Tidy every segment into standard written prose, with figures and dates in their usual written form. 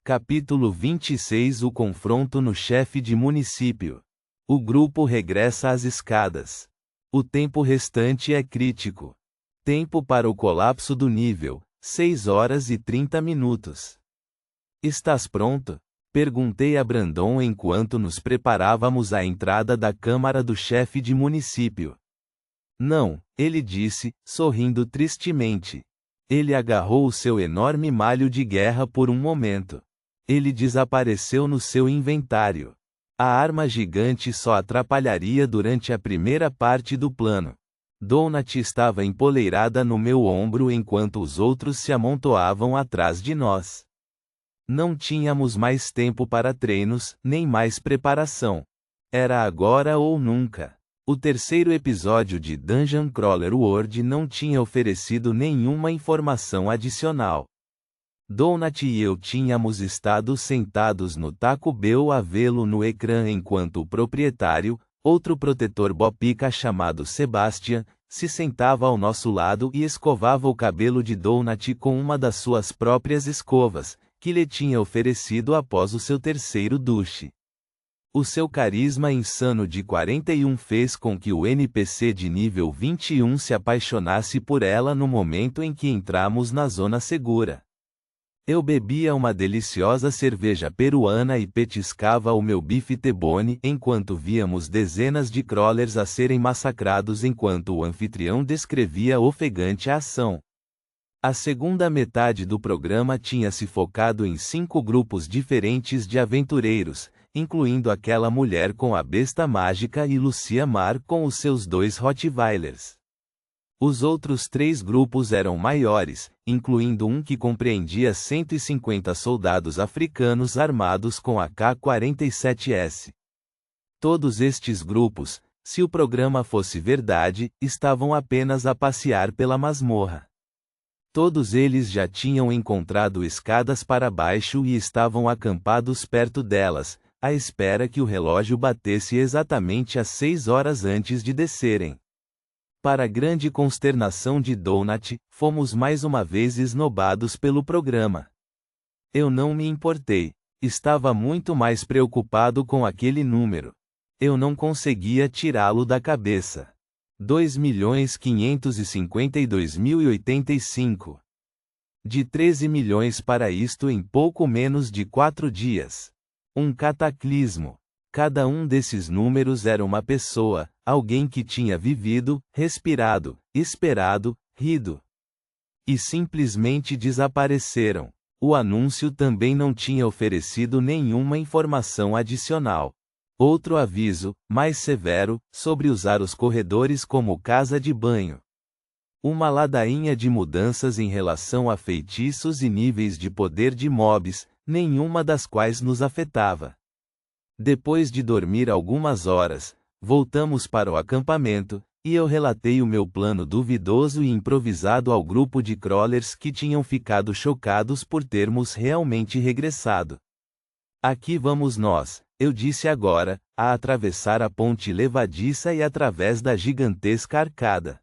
Capítulo 26 O confronto no chefe de município. O grupo regressa às escadas. O tempo restante é crítico. Tempo para o colapso do nível, 6 horas e 30 minutos. Estás pronto? Perguntei a Brandon enquanto nos preparávamos à entrada da câmara do chefe de município. Não, ele disse, sorrindo tristemente. Ele agarrou o seu enorme malho de guerra por um momento. Ele desapareceu no seu inventário. A arma gigante só atrapalharia durante a primeira parte do plano. Donut estava empoleirada no meu ombro enquanto os outros se amontoavam atrás de nós. Não tínhamos mais tempo para treinos, nem mais preparação. Era agora ou nunca. O terceiro episódio de Dungeon Crawler World não tinha oferecido nenhuma informação adicional. Donut e eu tínhamos estado sentados no Taco Bell a vê-lo no ecrã enquanto o proprietário, outro protetor bopica chamado Sebastian, se sentava ao nosso lado e escovava o cabelo de Donut com uma das suas próprias escovas, que lhe tinha oferecido após o seu terceiro duche. O seu carisma insano de 41 fez com que o NPC de nível 21 se apaixonasse por ela no momento em que entramos na zona segura. Eu bebia uma deliciosa cerveja peruana e petiscava o meu bife T-bone enquanto víamos dezenas de crawlers a serem massacrados enquanto o anfitrião descrevia ofegante a ação. A segunda metade do programa tinha se focado em 5 grupos diferentes de aventureiros, incluindo aquela mulher com a besta mágica e Lucia Mar com os seus 2 Rottweilers. Os outros 3 grupos eram maiores, incluindo um que compreendia 150 soldados africanos armados com AK-47S. Todos estes grupos, se o programa fosse verdade, estavam apenas a passear pela masmorra. Todos eles já tinham encontrado escadas para baixo e estavam acampados perto delas, à espera que o relógio batesse exatamente às 6 horas antes de descerem. Para grande consternação de Donut, fomos mais uma vez esnobados pelo programa. Eu não me importei. Estava muito mais preocupado com aquele número. Eu não conseguia tirá-lo da cabeça. 2.552.085. De 13 milhões para isto em pouco menos de 4 dias. Um cataclismo. Cada um desses números era uma pessoa, alguém que tinha vivido, respirado, esperado, rido. E simplesmente desapareceram. O anúncio também não tinha oferecido nenhuma informação adicional. Outro aviso, mais severo, sobre usar os corredores como casa de banho. Uma ladainha de mudanças em relação a feitiços e níveis de poder de mobs, nenhuma das quais nos afetava. Depois de dormir algumas horas, voltamos para o acampamento, e eu relatei o meu plano duvidoso e improvisado ao grupo de crawlers que tinham ficado chocados por termos realmente regressado. Aqui vamos nós, eu disse agora, a atravessar a ponte levadiça e através da gigantesca arcada.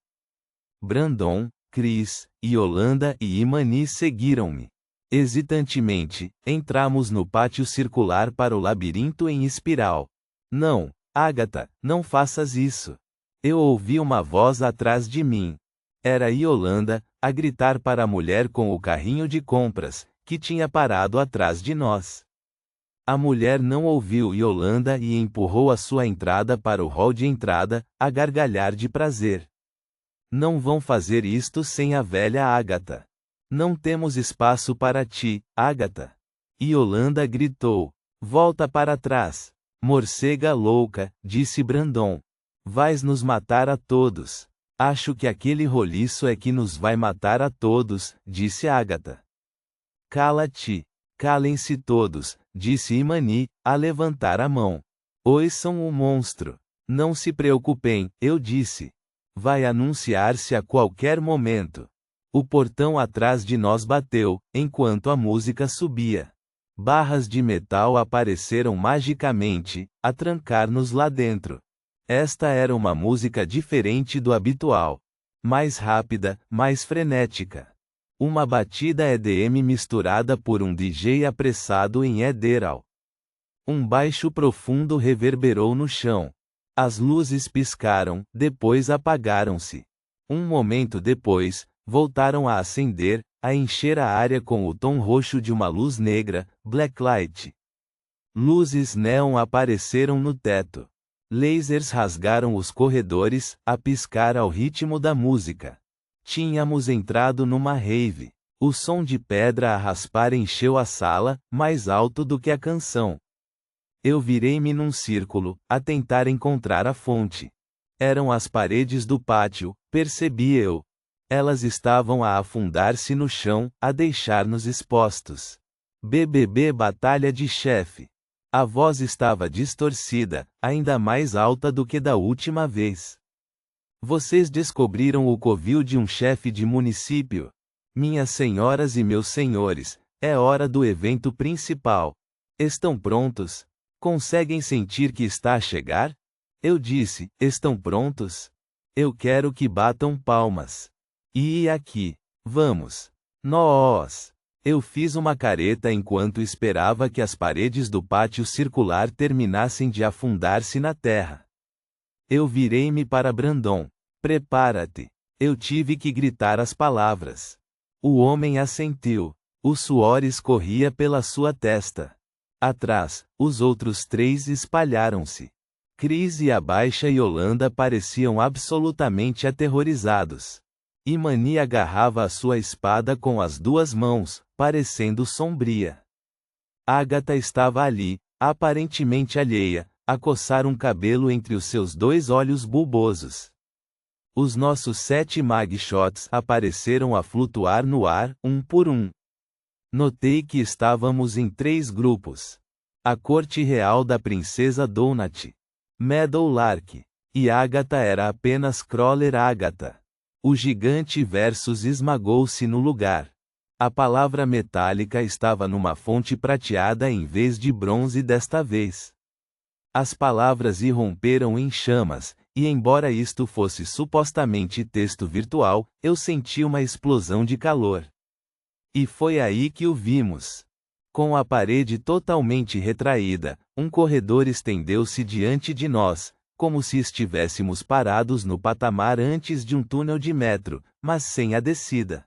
Brandon, Chris, Yolanda e Imani seguiram-me. Hesitantemente, entramos no pátio circular para o labirinto em espiral. Não, Agatha, não faças isso. Eu ouvi uma voz atrás de mim. Era Yolanda, a gritar para a mulher com o carrinho de compras, que tinha parado atrás de nós. A mulher não ouviu Yolanda e empurrou a sua entrada para o hall de entrada, a gargalhar de prazer. Não vão fazer isto sem a velha Agatha. Não temos espaço para ti, Agatha. Yolanda gritou. Volta para trás. Morcega louca, disse Brandon. Vais nos matar a todos. Acho que aquele roliço é que nos vai matar a todos, disse Agatha. Cala-te. Calem-se todos, disse Imani, a levantar a mão. Ouçam o monstro. Não se preocupem, eu disse. Vai anunciar-se a qualquer momento. O portão atrás de nós bateu, enquanto a música subia. Barras de metal apareceram magicamente, a trancar-nos lá dentro. Esta era uma música diferente do habitual. Mais rápida, mais frenética. Uma batida EDM misturada por um DJ apressado em Ederal. Um baixo profundo reverberou no chão. As luzes piscaram, depois apagaram-se. Um momento depois, voltaram a acender, a encher a área com o tom roxo de uma luz negra, blacklight. Luzes neon apareceram no teto. Lasers rasgaram os corredores, a piscar ao ritmo da música. Tínhamos entrado numa rave. O som de pedra a raspar encheu a sala, mais alto do que a canção. Eu virei-me num círculo, a tentar encontrar a fonte. Eram as paredes do pátio, percebi eu. Elas estavam a afundar-se no chão, a deixar-nos expostos. BBB Batalha de Chefe. A voz estava distorcida, ainda mais alta do que da última vez. Vocês descobriram o covil de um chefe de município? Minhas senhoras e meus senhores, é hora do evento principal. Estão prontos? Conseguem sentir que está a chegar? Eu disse, estão prontos? Eu quero que batam palmas. E aqui. Vamos. Nós. Eu fiz uma careta enquanto esperava que as paredes do pátio circular terminassem de afundar-se na terra. Eu virei-me para Brandon. Prepara-te. Eu tive que gritar as palavras. O homem assentiu. O suor escorria pela sua testa. Atrás, os outros três espalharam-se. Chris e a baixa Yolanda pareciam absolutamente aterrorizados. Imani agarrava a sua espada com as duas mãos, parecendo sombria. Agatha estava ali, aparentemente alheia, a coçar um cabelo entre os seus dois olhos bulbosos. Os nossos 7 magshots apareceram a flutuar no ar, um por um. Notei que estávamos em 3 grupos. A corte real da princesa Donut, Meadowlark, e Agatha era apenas Crawler Agatha. O gigante versus esmagou-se no lugar. A palavra metálica estava numa fonte prateada em vez de bronze desta vez. As palavras irromperam em chamas, e embora isto fosse supostamente texto virtual, eu senti uma explosão de calor. E foi aí que o vimos. Com a parede totalmente retraída, um corredor estendeu-se diante de nós, como se estivéssemos parados no patamar antes de um túnel de metro, mas sem a descida.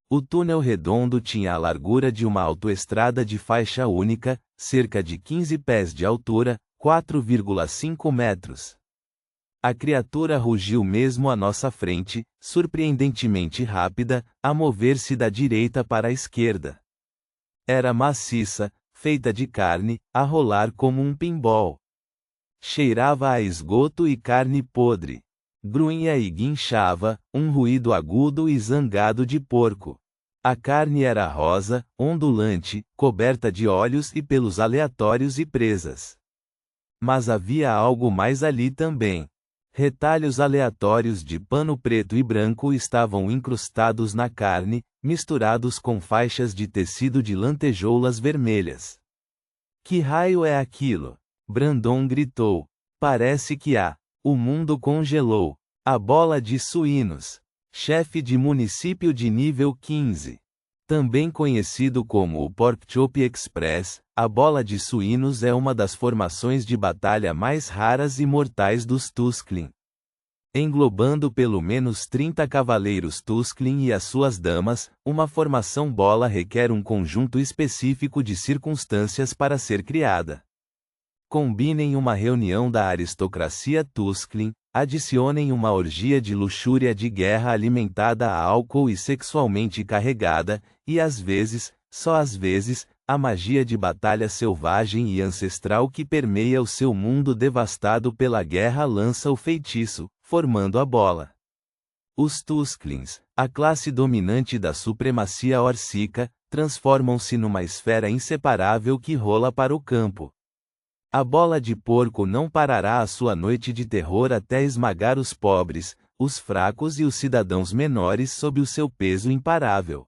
O túnel redondo tinha a largura de uma autoestrada de faixa única, cerca de 15 pés de altura, 4,5 metros. A criatura rugiu mesmo à nossa frente, surpreendentemente rápida, a mover-se da direita para a esquerda. Era maciça, feita de carne, a rolar como um pinball. Cheirava a esgoto e carne podre. Grunhia e guinchava, um ruído agudo e zangado de porco. A carne era rosa, ondulante, coberta de olhos e pelos aleatórios e presas. Mas havia algo mais ali também. Retalhos aleatórios de pano preto e branco estavam incrustados na carne, misturados com faixas de tecido de lantejoulas vermelhas. Que raio é aquilo? Brandon gritou. Parece que o mundo congelou. A bola de suínos. Chefe de município de nível 15. Também conhecido como o Pork Chop Express, a bola de suínos é uma das formações de batalha mais raras e mortais dos Tusken. Englobando pelo menos 30 cavaleiros Tusken e as suas damas, uma formação bola requer um conjunto específico de circunstâncias para ser criada. Combinem uma reunião da aristocracia Tusken, adicionem uma orgia de luxúria de guerra alimentada a álcool e sexualmente carregada, e às vezes, só às vezes, a magia de batalha selvagem e ancestral que permeia o seu mundo devastado pela guerra lança o feitiço, formando a bola. Os Tusklings, a classe dominante da supremacia orcica, transformam-se numa esfera inseparável que rola para o campo. A bola de porco não parará a sua noite de terror até esmagar os pobres, os fracos e os cidadãos menores sob o seu peso imparável.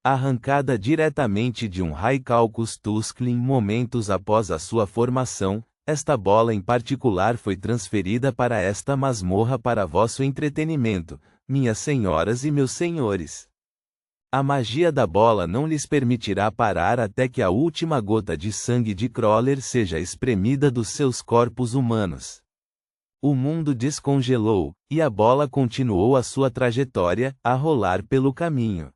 Arrancada diretamente de um Raicalcus Tusken momentos após a sua formação, esta bola em particular foi transferida para esta masmorra para vosso entretenimento, minhas senhoras e meus senhores. A magia da bola não lhes permitirá parar até que a última gota de sangue de Crawler seja espremida dos seus corpos humanos. O mundo descongelou, e a bola continuou a sua trajetória, a rolar pelo caminho.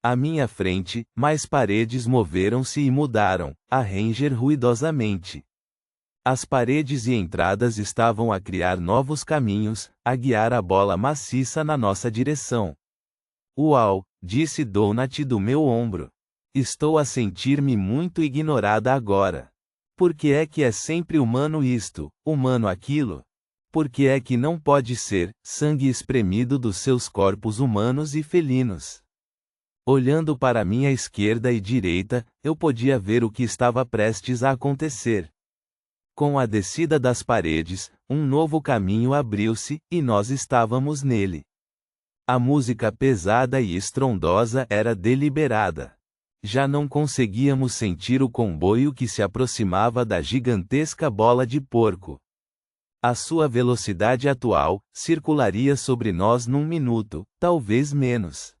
À minha frente, mais paredes moveram-se e mudaram, a ranger ruidosamente. As paredes e entradas estavam a criar novos caminhos, a guiar a bola maciça na nossa direção. Uau, disse Donut do meu ombro. Estou a sentir-me muito ignorada agora. Por que é que é sempre humano isto, humano aquilo? Por que é que não pode ser sangue espremido dos seus corpos humanos e felinos? Olhando para minha esquerda e direita, eu podia ver o que estava prestes a acontecer. Com a descida das paredes, um novo caminho abriu-se, e nós estávamos nele. A música pesada e estrondosa era deliberada. Já não conseguíamos sentir o comboio que se aproximava da gigantesca bola de porco. A sua velocidade atual circularia sobre nós num minuto, talvez menos.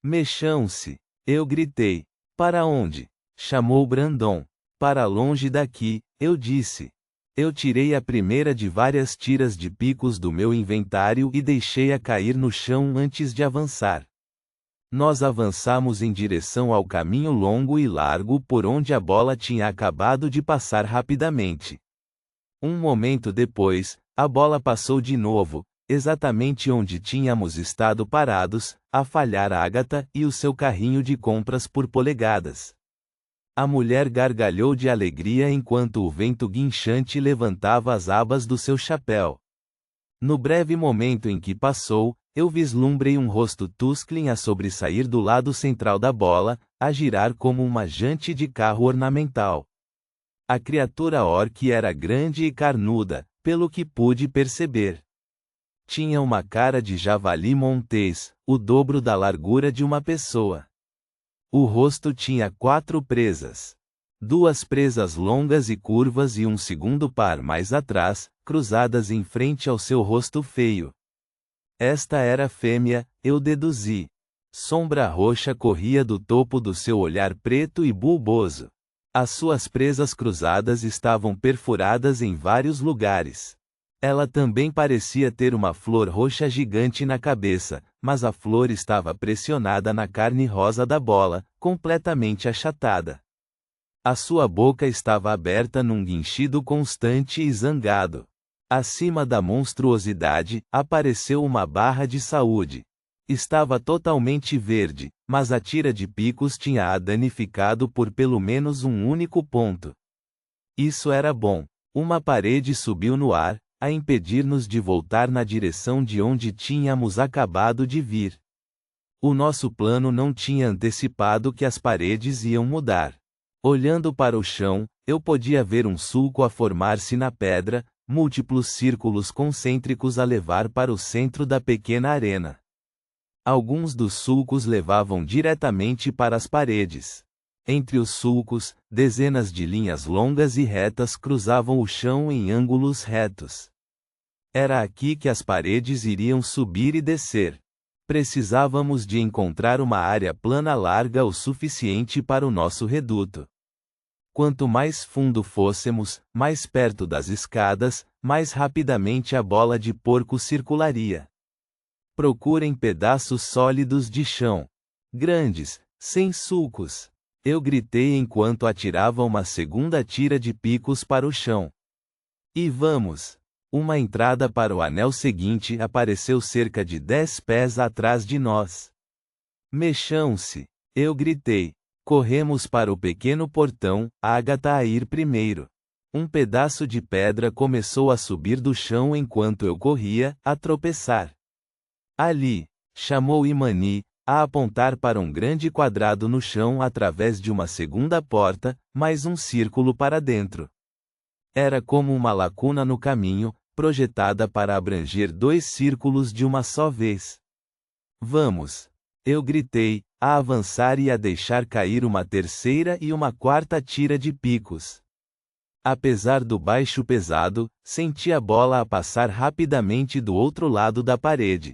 Mexam-se! Eu gritei. Para onde? Chamou Brandon. Para longe daqui, eu disse. Eu tirei a primeira de várias tiras de picos do meu inventário e deixei-a cair no chão antes de avançar. Nós avançamos em direção ao caminho longo e largo por onde a bola tinha acabado de passar rapidamente. Um momento depois, a bola passou de novo, exatamente onde tínhamos estado parados, a falhar Agatha e o seu carrinho de compras por polegadas. A mulher gargalhou de alegria enquanto o vento guinchante levantava as abas do seu chapéu. No breve momento em que passou, eu vislumbrei um rosto Tusklin a sobressair do lado central da bola, a girar como uma jante de carro ornamental. A criatura orc era grande e carnuda, pelo que pude perceber. Tinha uma cara de javali montês, o dobro da largura de uma pessoa. O rosto tinha 4 presas. 2 presas longas e curvas e um segundo par mais atrás, cruzadas em frente ao seu rosto feio. Esta era fêmea, eu deduzi. Sombra roxa corria do topo do seu olhar preto e bulboso. As suas presas cruzadas estavam perfuradas em vários lugares. Ela também parecia ter uma flor roxa gigante na cabeça, mas a flor estava pressionada na carne rosa da bola, completamente achatada. A sua boca estava aberta num guinchido constante e zangado. Acima da monstruosidade, apareceu uma barra de saúde. Estava totalmente verde, mas a tira de picos tinha-a danificado por pelo menos um único ponto. Isso era bom. Uma parede subiu no ar, a impedir-nos de voltar na direção de onde tínhamos acabado de vir. O nosso plano não tinha antecipado que as paredes iam mudar. Olhando para o chão, eu podia ver um sulco a formar-se na pedra, múltiplos círculos concêntricos a levar para o centro da pequena arena. Alguns dos sulcos levavam diretamente para as paredes. Entre os sulcos, dezenas de linhas longas e retas cruzavam o chão em ângulos retos. Era aqui que as paredes iriam subir e descer. Precisávamos de encontrar uma área plana larga o suficiente para o nosso reduto. Quanto mais fundo fôssemos, mais perto das escadas, mais rapidamente a bola de porco circularia. Procurem pedaços sólidos de chão. Grandes, sem sulcos. Eu gritei enquanto atirava uma segunda tira de picos para o chão. E vamos! Uma entrada para o anel seguinte apareceu cerca de 10 pés atrás de nós. Mexam-se! Eu gritei. Corremos para o pequeno portão, Agatha a ir primeiro. Um pedaço de pedra começou a subir do chão enquanto eu corria, a tropeçar. Ali! Chamou Imani, a apontar para um grande quadrado no chão através de uma segunda porta, mais um círculo para dentro. Era como uma lacuna no caminho, projetada para abranger 2 círculos de uma só vez. Vamos! Eu gritei, a avançar e a deixar cair uma terceira e uma quarta tira de picos. Apesar do baixo pesado, senti a bola a passar rapidamente do outro lado da parede.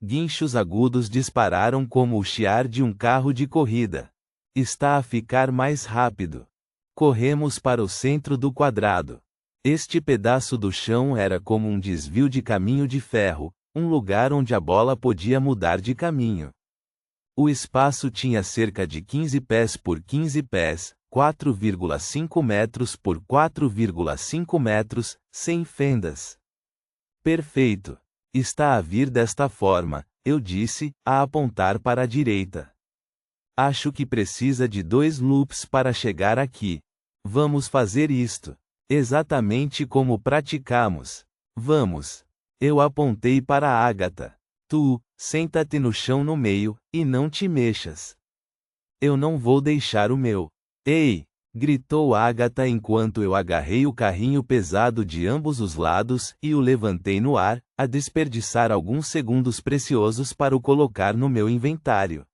Guinchos agudos dispararam como o chiar de um carro de corrida. Está a ficar mais rápido. Corremos para o centro do quadrado. Este pedaço do chão era como um desvio de caminho de ferro, um lugar onde a bola podia mudar de caminho. O espaço tinha cerca de 15 pés por 15 pés, 4,5 metros por 4,5 metros, sem fendas. Perfeito. Está a vir desta forma, eu disse, a apontar para a direita. Acho que precisa de 2 loops para chegar aqui. Vamos fazer isto. Exatamente como praticamos. Vamos. Eu apontei para Agatha. Tu, senta-te no chão no meio, e não te mexas. Eu não vou deixar o meu. Ei! Gritou Agatha enquanto eu agarrei o carrinho pesado de ambos os lados e o levantei no ar, a desperdiçar alguns segundos preciosos para o colocar no meu inventário.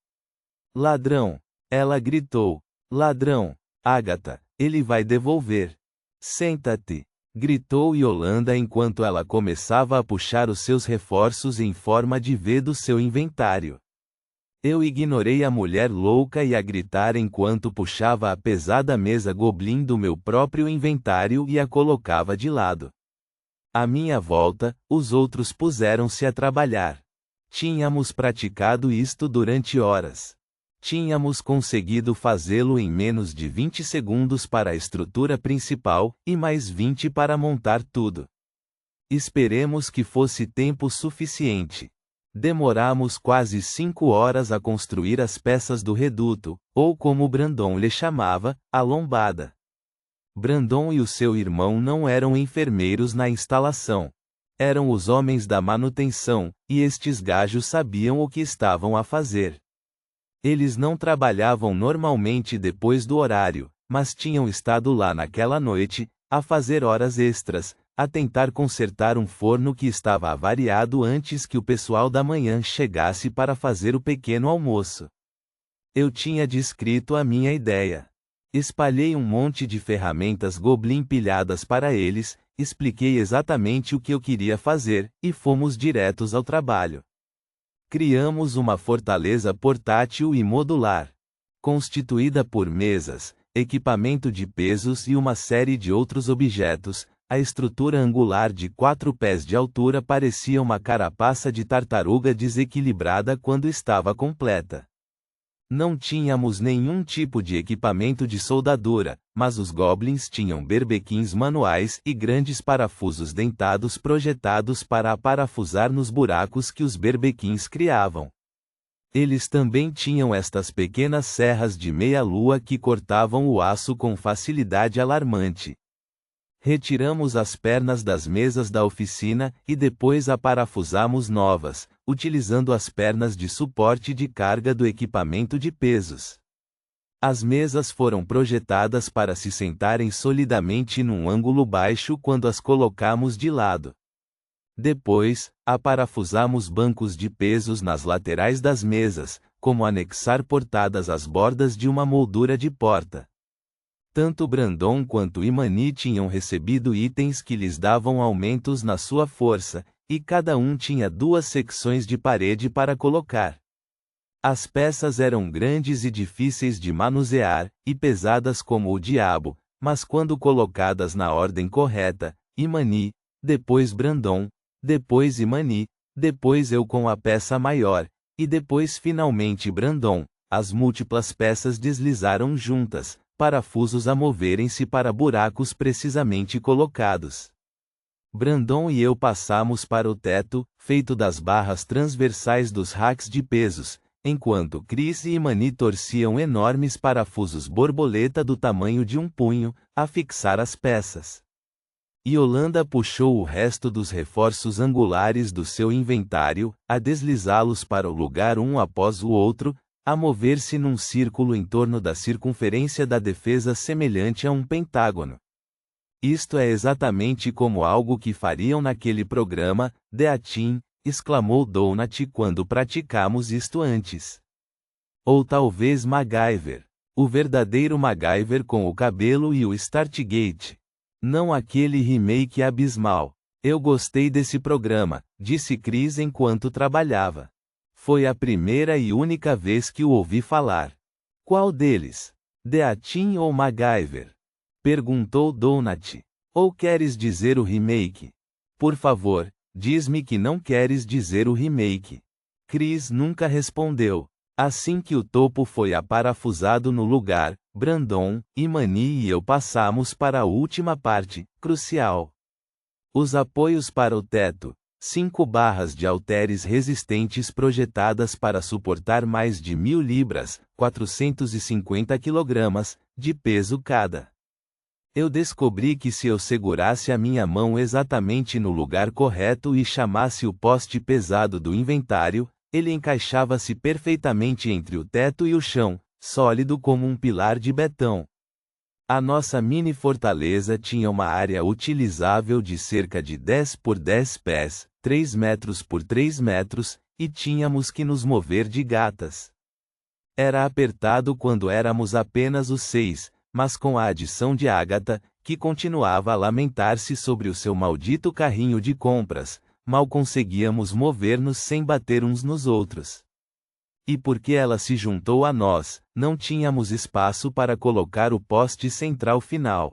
Ladrão! Ela gritou. Ladrão! Agatha, ele vai devolver. Senta-te! Gritou Yolanda enquanto ela começava a puxar os seus reforços em forma de V do seu inventário. Eu ignorei a mulher louca e a gritar enquanto puxava a pesada mesa Goblin do meu próprio inventário e a colocava de lado. À minha volta, os outros puseram-se a trabalhar. Tínhamos praticado isto durante horas. Tínhamos conseguido fazê-lo em menos de 20 segundos para a estrutura principal, e mais 20 para montar tudo. Esperemos que fosse tempo suficiente. Demoramos quase 5 horas a construir as peças do reduto, ou como Brandon lhe chamava, a lombada. Brandon e o seu irmão não eram enfermeiros na instalação. Eram os homens da manutenção, e estes gajos sabiam o que estavam a fazer. Eles não trabalhavam normalmente depois do horário, mas tinham estado lá naquela noite, a fazer horas extras, a tentar consertar um forno que estava avariado antes que o pessoal da manhã chegasse para fazer o pequeno almoço. Eu tinha descrito a minha ideia. Espalhei um monte de ferramentas Goblin pilhadas para eles, expliquei exatamente o que eu queria fazer, e fomos diretos ao trabalho. Criamos uma fortaleza portátil e modular, constituída por mesas, equipamento de pesos e uma série de outros objetos. A estrutura angular de 4 pés de altura parecia uma carapaça de tartaruga desequilibrada quando estava completa. Não tínhamos nenhum tipo de equipamento de soldadura, mas os goblins tinham berbequins manuais e grandes parafusos dentados projetados para parafusar nos buracos que os berbequins criavam. Eles também tinham estas pequenas serras de meia-lua que cortavam o aço com facilidade alarmante. Retiramos as pernas das mesas da oficina e depois a parafusamos novas, utilizando as pernas de suporte de carga do equipamento de pesos. As mesas foram projetadas para se sentarem solidamente num ângulo baixo quando as colocamos de lado. Depois, aparafusamos bancos de pesos nas laterais das mesas, como anexar portadas às bordas de uma moldura de porta. Tanto Brandon quanto Imani tinham recebido itens que lhes davam aumentos na sua força, e cada um tinha 2 secções de parede para colocar. As peças eram grandes e difíceis de manusear, e pesadas como o diabo, mas quando colocadas na ordem correta, Imani, depois Brandon, depois Imani, depois eu com a peça maior, e depois finalmente Brandon, as múltiplas peças deslizaram juntas, parafusos a moverem-se para buracos precisamente colocados. Brandon e eu passamos para o teto, feito das barras transversais dos racks de pesos, enquanto Chris e Imani torciam enormes parafusos borboleta do tamanho de um punho, a fixar as peças. Yolanda puxou o resto dos reforços angulares do seu inventário, a deslizá-los para o lugar um após o outro, a mover-se num círculo em torno da circunferência da defesa semelhante a um pentágono. Isto é exatamente como algo que fariam naquele programa, The Team, exclamou Donut quando praticamos isto antes. Ou talvez MacGyver. O verdadeiro MacGyver com o cabelo e o Startgate. Não aquele remake abismal. Eu gostei desse programa, disse Chris enquanto trabalhava. Foi a primeira e única vez que o ouvi falar. Qual deles? Deatin ou MacGyver? Perguntou Donut. Ou queres dizer o remake? Por favor, diz-me que não queres dizer o remake. Chris nunca respondeu. Assim que o topo foi aparafusado no lugar, Brandon, Imani e eu passamos para a última parte, crucial. Os apoios para o teto. 5 barras de halteres resistentes projetadas para suportar mais de 1.000 libras, 450 kg, de peso cada. Eu descobri que se eu segurasse a minha mão exatamente no lugar correto e chamasse o poste pesado do inventário, ele encaixava-se perfeitamente entre o teto e o chão, sólido como um pilar de betão. A nossa mini fortaleza tinha uma área utilizável de cerca de 10 por 10 pés, 3 metros por 3 metros, e tínhamos que nos mover de gatas. Era apertado quando éramos apenas os 6, mas com a adição de Agatha, que continuava a lamentar-se sobre o seu maldito carrinho de compras, mal conseguíamos mover-nos sem bater uns nos outros. E porque ela se juntou a nós, não tínhamos espaço para colocar o poste central final.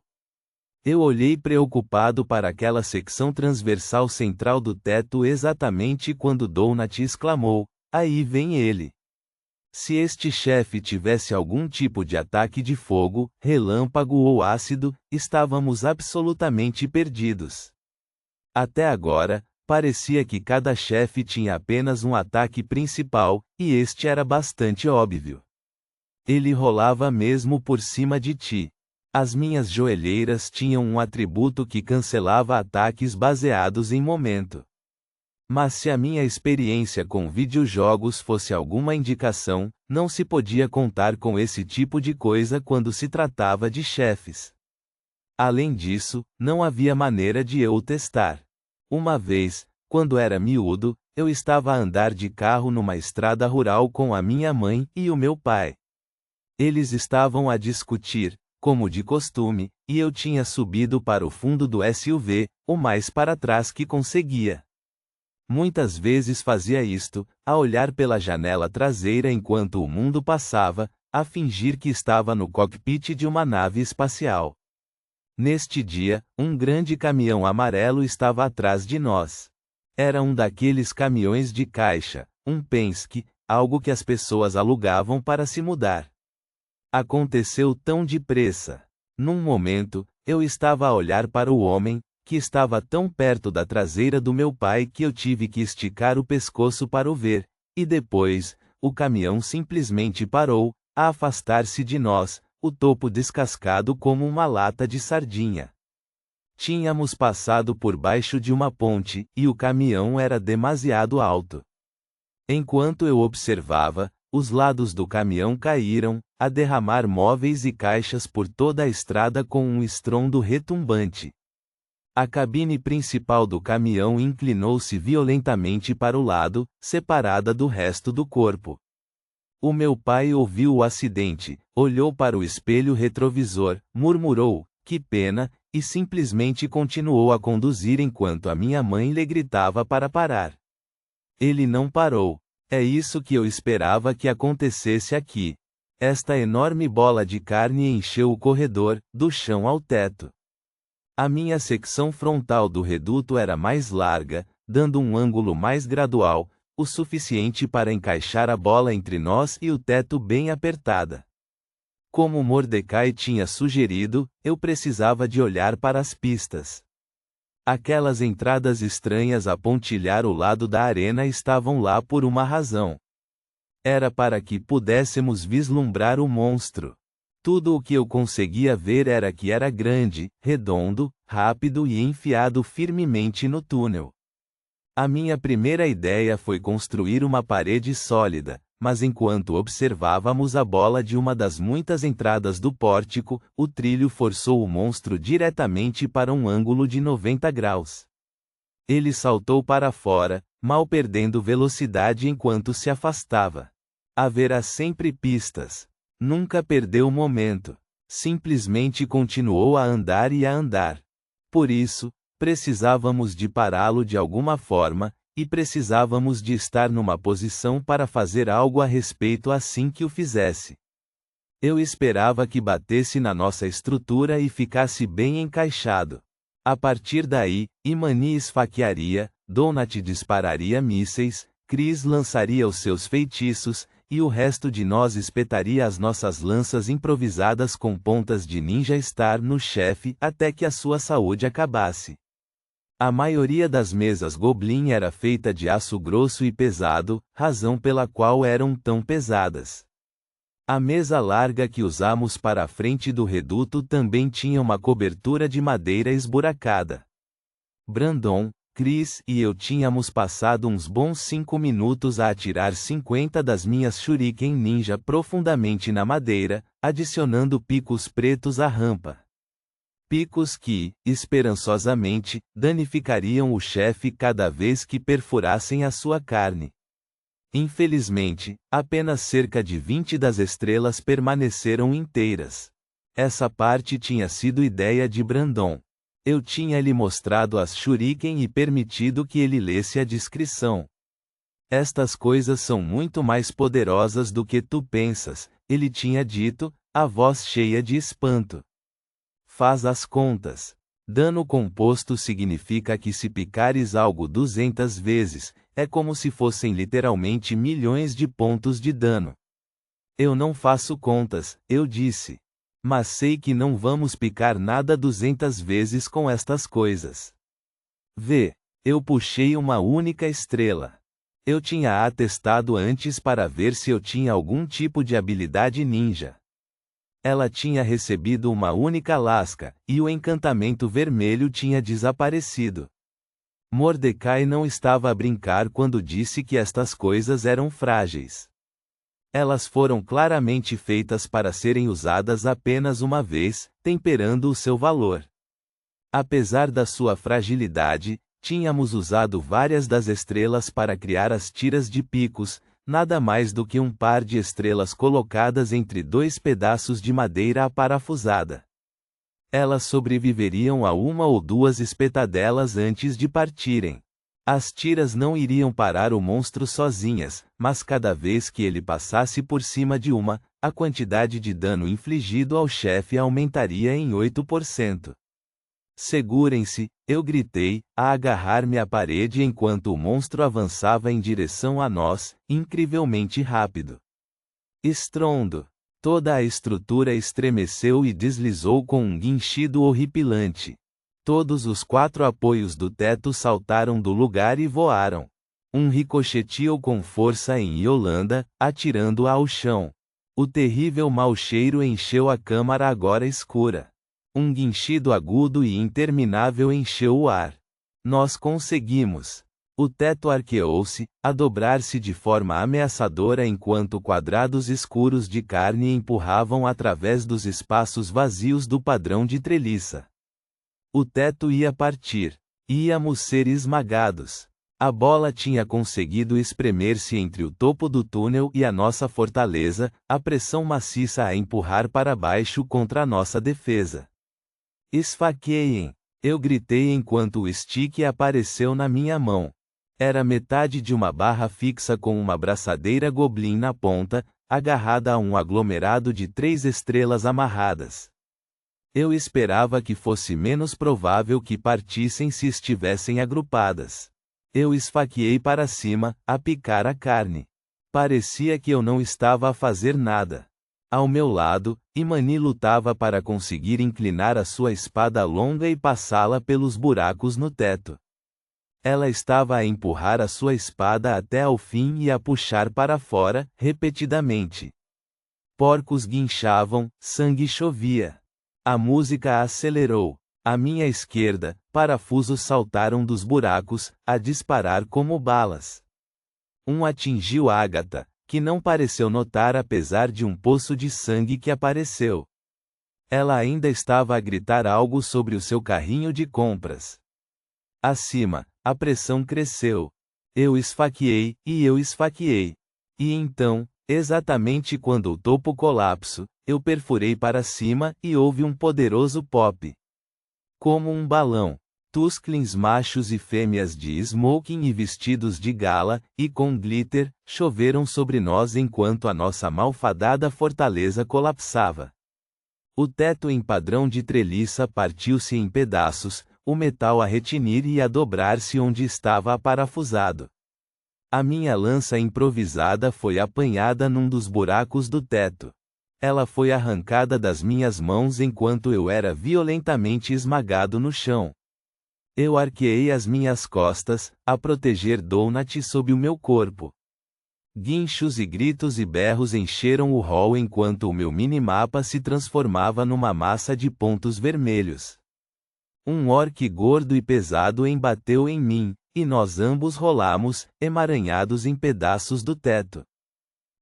Eu olhei preocupado para aquela secção transversal central do teto exatamente quando Donut exclamou: "Aí vem ele!" Se este chefe tivesse algum tipo de ataque de fogo, relâmpago ou ácido, estávamos absolutamente perdidos. Até agora, parecia que cada chefe tinha apenas um ataque principal, e este era bastante óbvio. Ele rolava mesmo por cima de ti. As minhas joelheiras tinham um atributo que cancelava ataques baseados em momento. Mas se a minha experiência com videojogos fosse alguma indicação, não se podia contar com esse tipo de coisa quando se tratava de chefes. Além disso, não havia maneira de eu o testar. Uma vez, quando era miúdo, eu estava a andar de carro numa estrada rural com a minha mãe e o meu pai. Eles estavam a discutir, como de costume, e eu tinha subido para o fundo do SUV, o mais para trás que conseguia. Muitas vezes fazia isto, a olhar pela janela traseira enquanto o mundo passava, a fingir que estava no cockpit de uma nave espacial. Neste dia, um grande caminhão amarelo estava atrás de nós. Era um daqueles caminhões de caixa, um Penske, algo que as pessoas alugavam para se mudar. Aconteceu tão depressa. Num momento, eu estava a olhar para o homem, que estava tão perto da traseira do meu pai que eu tive que esticar o pescoço para o ver, e depois, o caminhão simplesmente parou, a afastar-se de nós, o topo descascado como uma lata de sardinha. Tínhamos passado por baixo de uma ponte, e o caminhão era demasiado alto. Enquanto eu observava, os lados do caminhão caíram, a derramar móveis e caixas por toda a estrada com um estrondo retumbante. A cabine principal do caminhão inclinou-se violentamente para o lado, separada do resto do corpo. O meu pai ouviu o acidente, olhou para o espelho retrovisor, murmurou, "Que pena", e simplesmente continuou a conduzir enquanto a minha mãe lhe gritava para parar. Ele não parou. É isso que eu esperava que acontecesse aqui. Esta enorme bola de carne encheu o corredor, do chão ao teto. A minha secção frontal do reduto era mais larga, dando um ângulo mais gradual, o suficiente para encaixar a bola entre nós e o teto bem apertada. Como Mordecai tinha sugerido, eu precisava de olhar para as pistas. Aquelas entradas estranhas a pontilhar o lado da arena estavam lá por uma razão. Era para que pudéssemos vislumbrar o monstro. Tudo o que eu conseguia ver era que era grande, redondo, rápido e enfiado firmemente no túnel. A minha primeira ideia foi construir uma parede sólida, mas enquanto observávamos a bola de uma das muitas entradas do pórtico, o trilho forçou o monstro diretamente para um ângulo de 90 graus. Ele saltou para fora, mal perdendo velocidade enquanto se afastava. Haverá sempre pistas. Nunca perdeu o momento. Simplesmente continuou a andar e a andar. Por isso, precisávamos de pará-lo de alguma forma, e precisávamos de estar numa posição para fazer algo a respeito assim que o fizesse. Eu esperava que batesse na nossa estrutura e ficasse bem encaixado. A partir daí, Imani esfaquearia, Donut dispararia mísseis, Chris lançaria os seus feitiços, e o resto de nós espetaria as nossas lanças improvisadas com pontas de Ninja Star no chefe até que a sua saúde acabasse. A maioria das mesas Goblin era feita de aço grosso e pesado, razão pela qual eram tão pesadas. A mesa larga que usamos para a frente do reduto também tinha uma cobertura de madeira esburacada. Brandon, Chris e eu tínhamos passado uns bons 5 minutos a atirar 50 das minhas Shuriken Ninja profundamente na madeira, adicionando picos pretos à rampa. Picos que, esperançosamente, danificariam o chefe cada vez que perfurassem a sua carne. Infelizmente, apenas cerca de 20 das estrelas permaneceram inteiras. Essa parte tinha sido ideia de Brandon. Eu tinha lhe mostrado as Shuriken e permitido que ele lesse a descrição. Estas coisas são muito mais poderosas do que tu pensas, ele tinha dito, a voz cheia de espanto. Faz as contas. Dano composto significa que se picares algo 200 vezes, é como se fossem literalmente milhões de pontos de dano. Eu não faço contas, eu disse. Mas sei que não vamos picar nada 200 vezes com estas coisas. Vê, eu puxei uma única estrela. Eu tinha atestado antes para ver se eu tinha algum tipo de habilidade ninja. Ela tinha recebido uma única lasca, e o encantamento vermelho tinha desaparecido. Mordecai não estava a brincar quando disse que estas coisas eram frágeis. Elas foram claramente feitas para serem usadas apenas uma vez, temperando o seu valor. Apesar da sua fragilidade, tínhamos usado várias das estrelas para criar as tiras de picos, nada mais do que um par de estrelas colocadas entre dois pedaços de madeira aparafusada. Elas sobreviveriam a uma ou duas espetadelas antes de partirem. As tiras não iriam parar o monstro sozinhas, mas cada vez que ele passasse por cima de uma, a quantidade de dano infligido ao chefe aumentaria em 8%. Segurem-se, eu gritei, a agarrar-me à parede enquanto o monstro avançava em direção a nós, incrivelmente rápido. Estrondo. Toda a estrutura estremeceu e deslizou com um guinchido horripilante. Todos os 4 apoios do teto saltaram do lugar e voaram. Um ricocheteou com força em Yolanda, atirando-a ao chão. O terrível mau cheiro encheu a câmara agora escura. Um guinchido agudo e interminável encheu o ar. Nós conseguimos. O teto arqueou-se, a dobrar-se de forma ameaçadora enquanto quadrados escuros de carne empurravam através dos espaços vazios do padrão de treliça. O teto ia partir. Íamos ser esmagados. A bola tinha conseguido espremer-se entre o topo do túnel e a nossa fortaleza, a pressão maciça a empurrar para baixo contra a nossa defesa. Esfaqueiem! Eu gritei enquanto o stick apareceu na minha mão. Era metade de uma barra fixa com uma braçadeira Goblin na ponta, agarrada a um aglomerado de 3 estrelas amarradas. Eu esperava que fosse menos provável que partissem se estivessem agrupadas. Eu esfaqueei para cima, a picar a carne. Parecia que eu não estava a fazer nada. Ao meu lado, Imani lutava para conseguir inclinar a sua espada longa e passá-la pelos buracos no teto. Ela estava a empurrar a sua espada até ao fim e a puxar para fora, repetidamente. Porcos guinchavam, sangue chovia. A música acelerou. À minha esquerda, parafusos saltaram dos buracos, a disparar como balas. Um atingiu Agatha, que não pareceu notar apesar de um poço de sangue que apareceu. Ela ainda estava a gritar algo sobre o seu carrinho de compras. Acima, a pressão cresceu. Eu esfaqueei, e eu esfaqueei. E então, exatamente quando o topo colapso, eu perfurei para cima e houve um poderoso pop. Como um balão. Tusclins machos e fêmeas de smoking e vestidos de gala, e com glitter, choveram sobre nós enquanto a nossa malfadada fortaleza colapsava. O teto em padrão de treliça partiu-se em pedaços, o metal a retinir e a dobrar-se onde estava aparafusado. A minha lança improvisada foi apanhada num dos buracos do teto. Ela foi arrancada das minhas mãos enquanto eu era violentamente esmagado no chão. Eu arqueei as minhas costas, a proteger Donut sob o meu corpo. Guinchos e gritos e berros encheram o hall enquanto o meu minimapa se transformava numa massa de pontos vermelhos. Um orc gordo e pesado embateu em mim, e nós ambos rolamos, emaranhados em pedaços do teto.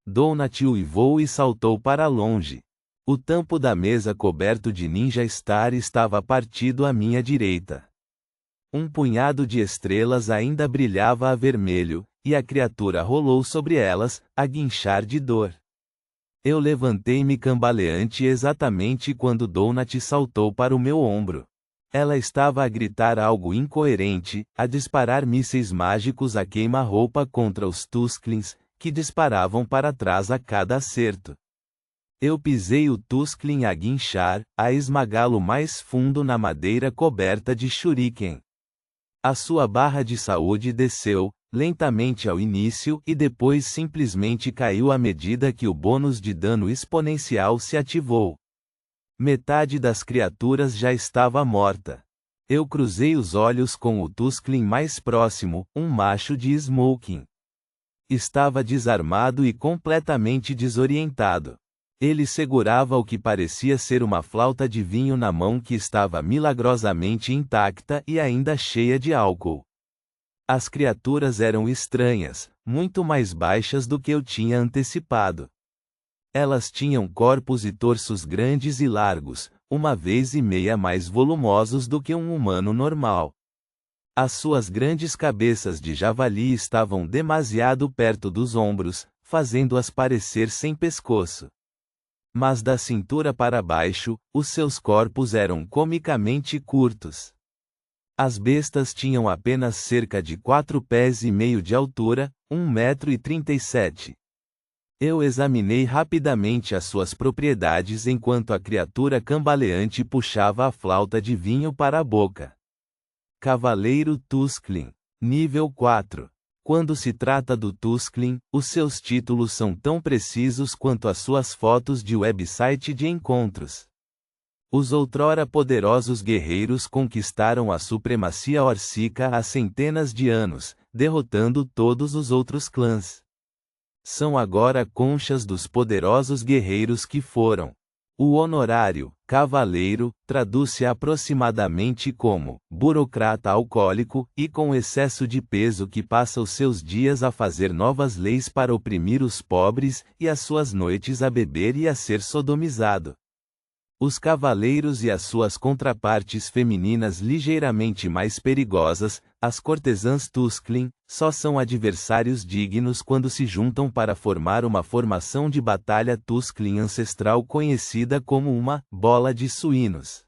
Donut uivou e saltou para longe. O tampo da mesa coberto de Ninja Star estava partido à minha direita. Um punhado de estrelas ainda brilhava a vermelho, e a criatura rolou sobre elas, a guinchar de dor. Eu levantei-me cambaleante exatamente quando Donut saltou para o meu ombro. Ela estava a gritar algo incoerente, a disparar mísseis mágicos a queima-roupa contra os Tusclins, que disparavam para trás a cada acerto. Eu pisei o Tusclin a guinchar, a esmagá-lo mais fundo na madeira coberta de shuriken. A sua barra de saúde desceu, lentamente ao início e depois simplesmente caiu à medida que o bônus de dano exponencial se ativou. Metade das criaturas já estava morta. Eu cruzei os olhos com o Tusclin mais próximo, um macho de smoking. Estava desarmado e completamente desorientado. Ele segurava o que parecia ser uma flauta de vinho na mão que estava milagrosamente intacta e ainda cheia de álcool. As criaturas eram estranhas, muito mais baixas do que eu tinha antecipado. Elas tinham corpos e torsos grandes e largos, 1,5 vezes mais volumosos do que um humano normal. As suas grandes cabeças de javali estavam demasiado perto dos ombros, fazendo-as parecer sem pescoço. Mas da cintura para baixo, os seus corpos eram comicamente curtos. As bestas tinham apenas cerca de 4,5 pés de altura, 1,37 m. Eu examinei rapidamente as suas propriedades enquanto a criatura cambaleante puxava a flauta de vinho para a boca. Cavaleiro Tusclin. Nível 4. Quando se trata do Tusclin, os seus títulos são tão precisos quanto as suas fotos de website de encontros. Os outrora poderosos guerreiros conquistaram a supremacia orcica há centenas de anos, derrotando todos os outros clãs. São agora conchas dos poderosos guerreiros que foram. O honorário, cavaleiro, traduz-se aproximadamente como burocrata alcoólico e com excesso de peso que passa os seus dias a fazer novas leis para oprimir os pobres e as suas noites a beber e a ser sodomizado. Os cavaleiros e as suas contrapartes femininas ligeiramente mais perigosas, as cortesãs Tusclin, só são adversários dignos quando se juntam para formar uma formação de batalha Tusclin ancestral conhecida como uma bola de suínos.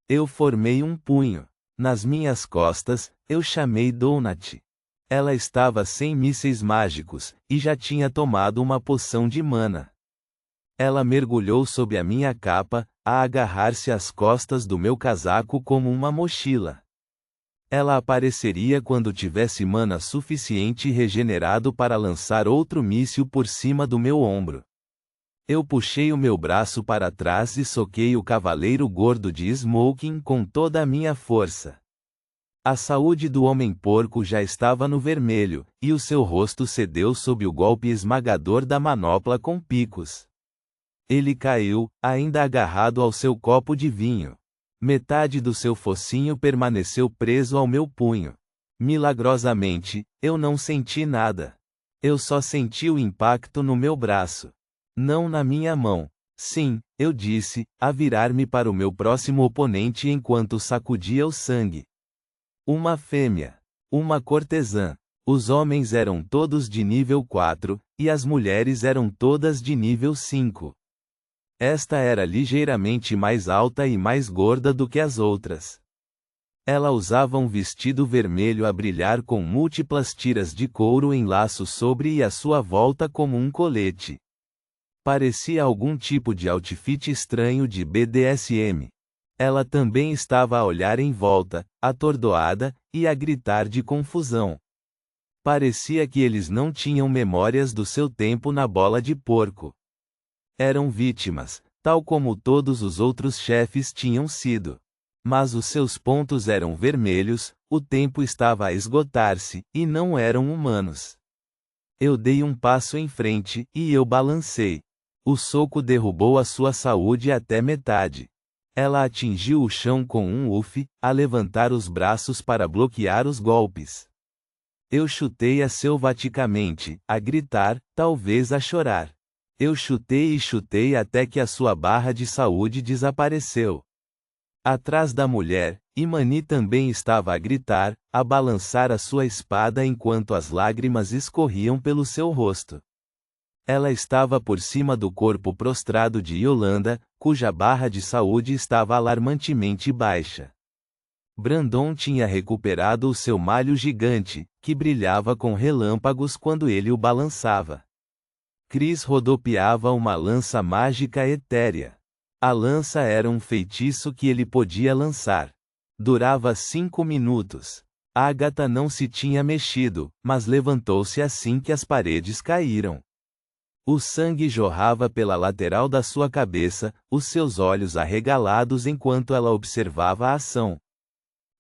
Eu formei um punho. Nas minhas costas, eu chamei Donut. Ela estava sem mísseis mágicos, e já tinha tomado uma poção de mana. Ela mergulhou sob a minha capa, a agarrar-se às costas do meu casaco como uma mochila. Ela apareceria quando tivesse mana suficiente regenerado para lançar outro míssil por cima do meu ombro. Eu puxei o meu braço para trás e soquei o cavaleiro gordo de smoking com toda a minha força. A saúde do homem-porco já estava no vermelho, e o seu rosto cedeu sob o golpe esmagador da manopla com picos. Ele caiu, ainda agarrado ao seu copo de vinho. Metade do seu focinho permaneceu preso ao meu punho. Milagrosamente, eu não senti nada. Eu só senti o impacto no meu braço. Não na minha mão. Sim, eu disse, a virar-me para o meu próximo oponente enquanto sacudia o sangue. Uma fêmea. Uma cortesã. Os homens eram todos de nível 4, e as mulheres eram todas de nível 5. Esta era ligeiramente mais alta e mais gorda do que as outras. Ela usava um vestido vermelho a brilhar com múltiplas tiras de couro em laços sobre e à sua volta como um colete. Parecia algum tipo de outfit estranho de BDSM. Ela também estava a olhar em volta, atordoada, e a gritar de confusão. Parecia que eles não tinham memórias do seu tempo na bola de porco. Eram vítimas, tal como todos os outros chefes tinham sido. Mas os seus pontos eram vermelhos, o tempo estava a esgotar-se, e não eram humanos. Eu dei um passo em frente, e eu balancei. O soco derrubou a sua saúde até metade. Ela atingiu o chão com um uff, a levantar os braços para bloquear os golpes. Eu chutei-a selvaticamente, a gritar, talvez a chorar. Eu chutei e chutei até que a sua barra de saúde desapareceu. Atrás da mulher, Imani também estava a gritar, a balançar a sua espada enquanto as lágrimas escorriam pelo seu rosto. Ela estava por cima do corpo prostrado de Yolanda, cuja barra de saúde estava alarmantemente baixa. Brandon tinha recuperado o seu malho gigante, que brilhava com relâmpagos quando ele o balançava. Chris rodopiava uma lança mágica etérea. A lança era um feitiço que ele podia lançar. Durava 5 minutos. Agatha não se tinha mexido, mas levantou-se assim que as paredes caíram. O sangue jorrava pela lateral da sua cabeça, os seus olhos arregalados enquanto ela observava a ação.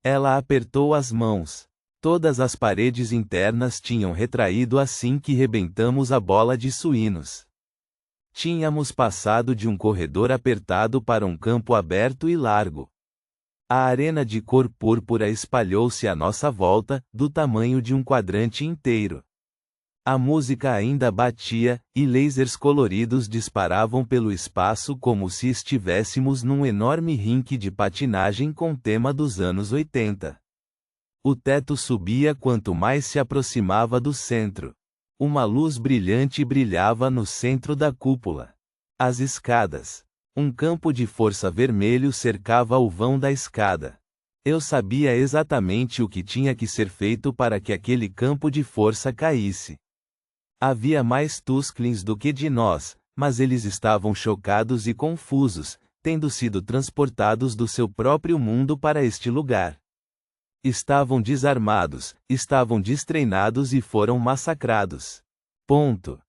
Ela apertou as mãos. Todas as paredes internas tinham retraído assim que rebentamos a bola de suínos. Tínhamos passado de um corredor apertado para um campo aberto e largo. A arena de cor púrpura espalhou-se à nossa volta, do tamanho de um quadrante inteiro. A música ainda batia, e lasers coloridos disparavam pelo espaço como se estivéssemos num enorme rink de patinagem com tema dos anos 80. O teto subia quanto mais se aproximava do centro. Uma luz brilhante brilhava no centro da cúpula. As escadas. Um campo de força vermelho cercava o vão da escada. Eu sabia exatamente o que tinha que ser feito para que aquele campo de força caísse. Havia mais Tusklings do que de nós, mas eles estavam chocados e confusos, tendo sido transportados do seu próprio mundo para este lugar. Estavam desarmados, estavam destreinados e foram massacrados. Ponto.